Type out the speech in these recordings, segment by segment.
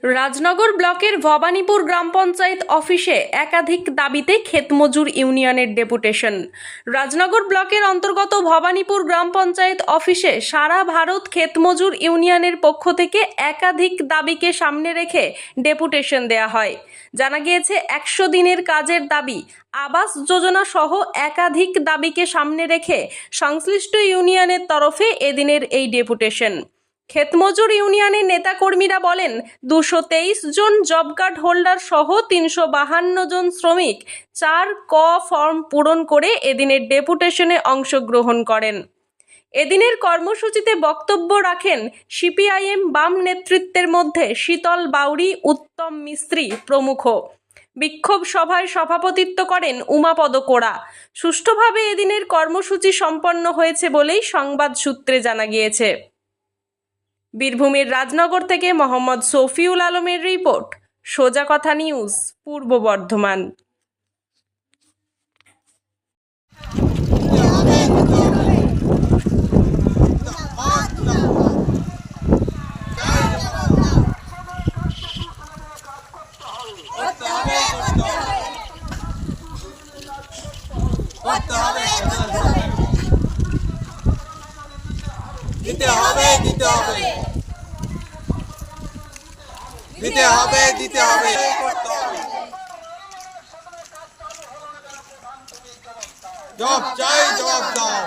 রাজনগর ব্লকের ভবানীপুর গ্রাম পঞ্চায়েত অফিসে একাধিক দাবিতে ক্ষেতমজুর ইউনিয়নের ডেপুটেশন। রাজনগর ব্লকের অন্তর্গত ভবানীপুর গ্রাম পঞ্চায়েত অফিসে সারা ভারত ক্ষেতমজুর ইউনিয়নের পক্ষ থেকে একাধিক দাবিকে সামনে রেখে ডেপুটেশন দেয়া হয়। জানা গিয়েছে 100 দিনের কাজের দাবি, আবাস যোজনা সহ একাধিক দাবিকে সামনে রেখে সংশ্লিষ্ট ইউনিয়নের তরফে এদিনের এই ডেপুটেশন। ক্ষেতমজুর ইউনিয়নের নেতাকর্মীরা বলেন, 223 জন জব কার্ড হোল্ডার সহ 352 জন শ্রমিক 4 ক ফর্ম পূরণ করে এদিনের ডেপুটেশনে অংশগ্রহণ করেন। এদিনের কর্মসূচিতে বক্তব্য রাখেন সিপিআইএম বাম নেতৃত্বের মধ্যে শীতল বাউরি, উত্তম মিস্ত্রি প্রমুখ। বিক্ষোভ সভায় সভাপতিত্ব করেন উমাপদ কোড়া। সুষ্ঠুভাবে এদিনের কর্মসূচি সম্পন্ন হয়েছে বলেই সংবাদ সূত্রে জানা গিয়েছে। বীরভূমের রাজনগর থেকে মোহাম্মদ শফিউল আলমের রিপোর্ট, সোজা কথা নিউজ, পূর্ব বর্ধমান। দিতে হবে জব চাই, জবাব দাও।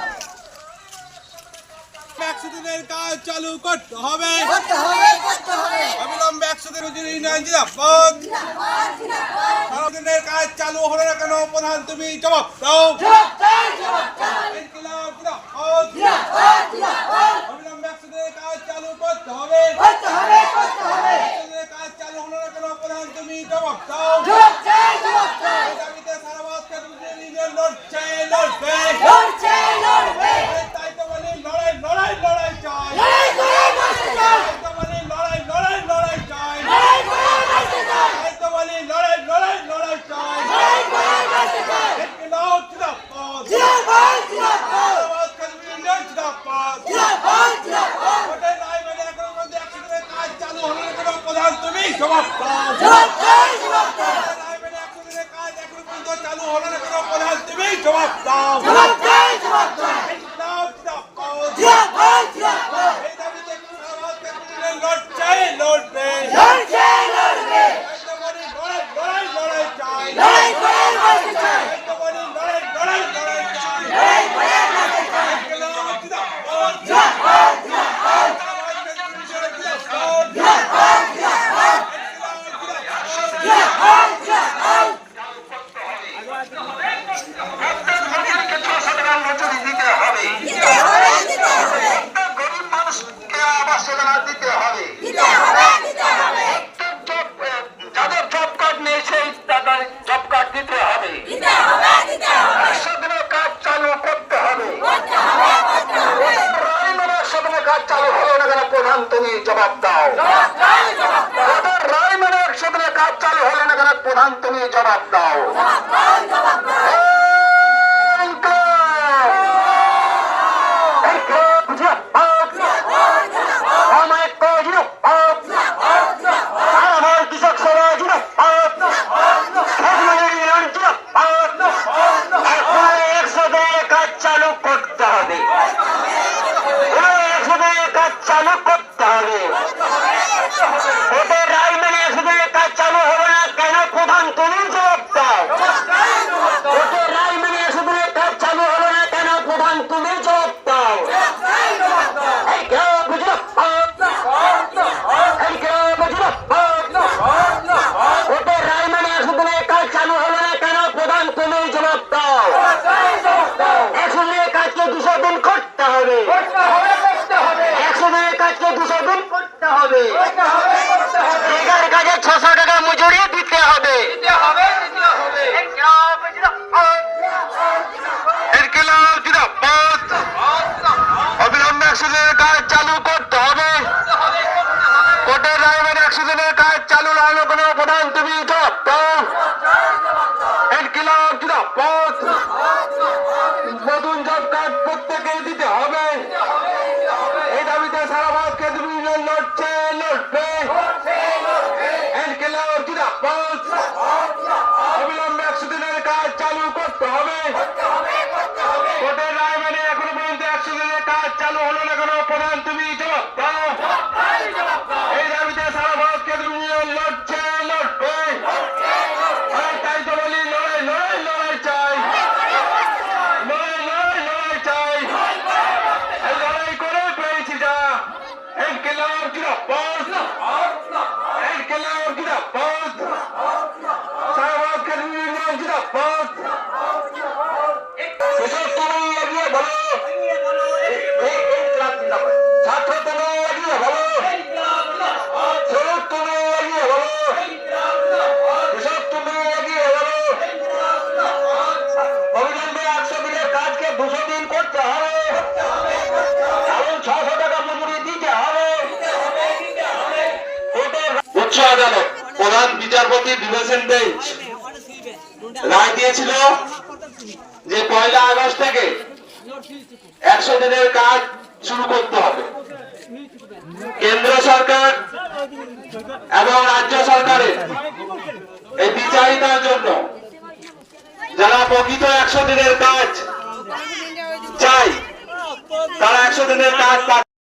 100 দিনের কাজ চালু করতে হবে, অবিলম্বে 100 দিনের মজুরি ইউনিয়ন জিন্দাবাদ। 100 দিনের কাজ চালু হলো না কেন প্রধান, তুমি জবাব দাও। ইনকিলাব জিন্দাবাদ, অবিলম্বে 100 দিনের কাজ চালু করতে হবে। 100 দিনের কাজ চালু হলো না কেন প্রধান, তুমি জবাব দাও। এই দাবিতে সারা ভারত ক্ষেতমজুর ইউনিয়ন লড়ছে, লড়বে। তাই তো বলি লড়াই লড়াই লড়াই চাই, তাই তো বলি লড়াই লড়াই লড়াই চাই, তাই তো বলি লড়াই লড়াই লড়াই চাই। ইনকিলাব জিন্দাবাদ, সারা ভারত ক্ষেতমজুর ইউনিয়ন জিন্দাবাদ। ভোটের রায় মেনে এখনো পর্যন্ত 100 দিনের কাজ চালু হলো না কেন প্রধান, তুমি জবাব দাও। ভোটের রায় মেনে 100 দিনের কাজ এখনো পর্যন্ত চালু হলো না কেন প্রধান, তুমি জবাব দাও। ইনকিলাব জিন্দাবাদ, এই দাবিতে সারা ভারত ক্ষেতমজুর ইউনিয়ন লড়ছে, লড়বে। তাই তো বলি লড়াই লড়াই লড়াই চাই, তাই তো বলি লড়াই লড়াই লড়াই চাই। ইনকিলাব জিন্দাবাদ, সারা ভারত ক্ষেতমজুর ইউনিয়ন জিন্দাবাদ। যাদের জব কার্ড নেই সেই টাকায় জব কার্ড দিতে হবে। 100 দিনের কাজ চালু করতে হবে। রায় মেনে 100 দিনের কাজ চালু হলো না কেন প্রধান, তুমি জবাব দাও। রায় মেনে 100 দিনের কাজ চালু হলো না কেন প্রধান, তুমি জবাব দাও। বেকার কাজে 600 টাকা মজুরি দিতে হবে। অবিলম্বে 100 দিনের কাজ চালু করতে হবে। কোর্টের রায় মেনে 100 দিনের কাজ চালু না হলে কোনো প্রধান, তুমি জবাব দাও। ইনকিলাব জিন্দাবাদ, নতুন জব কার্ড প্রত্যেকে দিতে হবে। এই দাবিতে সারা ভারত ক্ষেতমজুর ইউনিয়ন লড়ছে, লড়বে। জিন্দাবাদ অবিলম্বে 100 দিনের কাজ চালু করতে হবে কোর্টের রায় মেনে এখনো পর্যন্ত 100 দিনের কাজ চালু হলো না কেন প্রধান তুমি জবাব দাও এই দাবিতে সারা ভারত কেন্দ্র ইউনিয়ন লড়ছে লড়বে আর তাই তো বলি লড়াই লড়াই লড়াই চাই লড়াই লড়াই লড়াই চাই এই লড়াই করে পেয়েছি যা এই কেলার জিন্দাবাদ এই কেলার জিন্দাবাদ সারা ভারত কেন্দ্র ইউনিয়ন জিন্দাবাদ এসব তুমি এগিয়ে বলো ছাত্র তুমি এগিয়ে বলো শ্রমিক তুমি এগিয়ে বলো এসব তুমি এগিয়ে বলো অবিলম্বে 100 দিনের কাজকে 200 দিন করতে হবে কারণ 600 টাকা মজুরি দিতে হবে উচ্চ আদালত প্রধান বিচারপতি বিবেচন বেঞ্চ রায় দিয়েছিল যে 1 আগস্ট থেকে 100 দিনের কাজ শুরু করতে হবে কেন্দ্র সরকার এবং রাজ্য সরকারের এই বিচারিতার জন্য যারা প্রকৃত 100 দিনের কাজ চাই তারা 100 দিনের কাজ